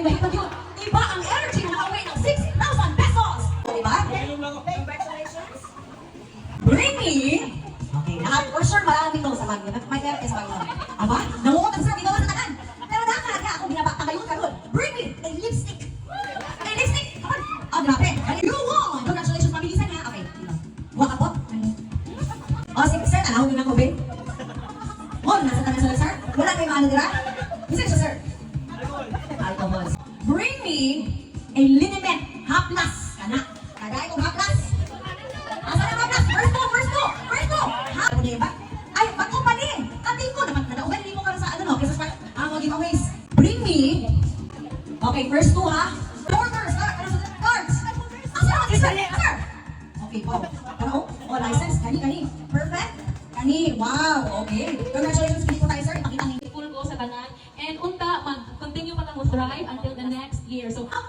mahitag yun. Iba ang energy na nakauwi ng 6,000 pesos. Diba? Congratulations. Bring me. Okay, for sure maraming nung sa bagyo. May therapist ba yun? Aba, nangungot ang sabi doon sa tanan. Pero nakaka ako binabaka ngayon karon. Bring me a lipstick. A lipstick. Oh, grabe. You won. Congratulations, mabilisan niya. Okay, dito. Waka po. Oh, sige, sir. Tanawin niyo na ko, babe. Oh, nasa tanan sila, sir. Wala kayo maano dira? Bisa siya, sir. Alcohol. Bring me a liniment haplas. Kana. Kagay kong haplas. Asa na haplas? First go, first go, first go. Ha? Ano niya ba? Ay, bago pa din. Ating ko naman. Nadaugan din mo ka sa ano, no? Kasi sa mga giveaways. Bring me. Okay, first two, ha? Orders. Ano sa cards? Asa na mag-isa? Sir. Okay po. Ano? Oh, license. Kani. Perfect. Kani. Wow. Okay. Congratulations. Pili ko tayo, sir. Ipakita niyo. Full go sa tanan. And unta, mag-continue pa tamo thrive until the next year. So, Ang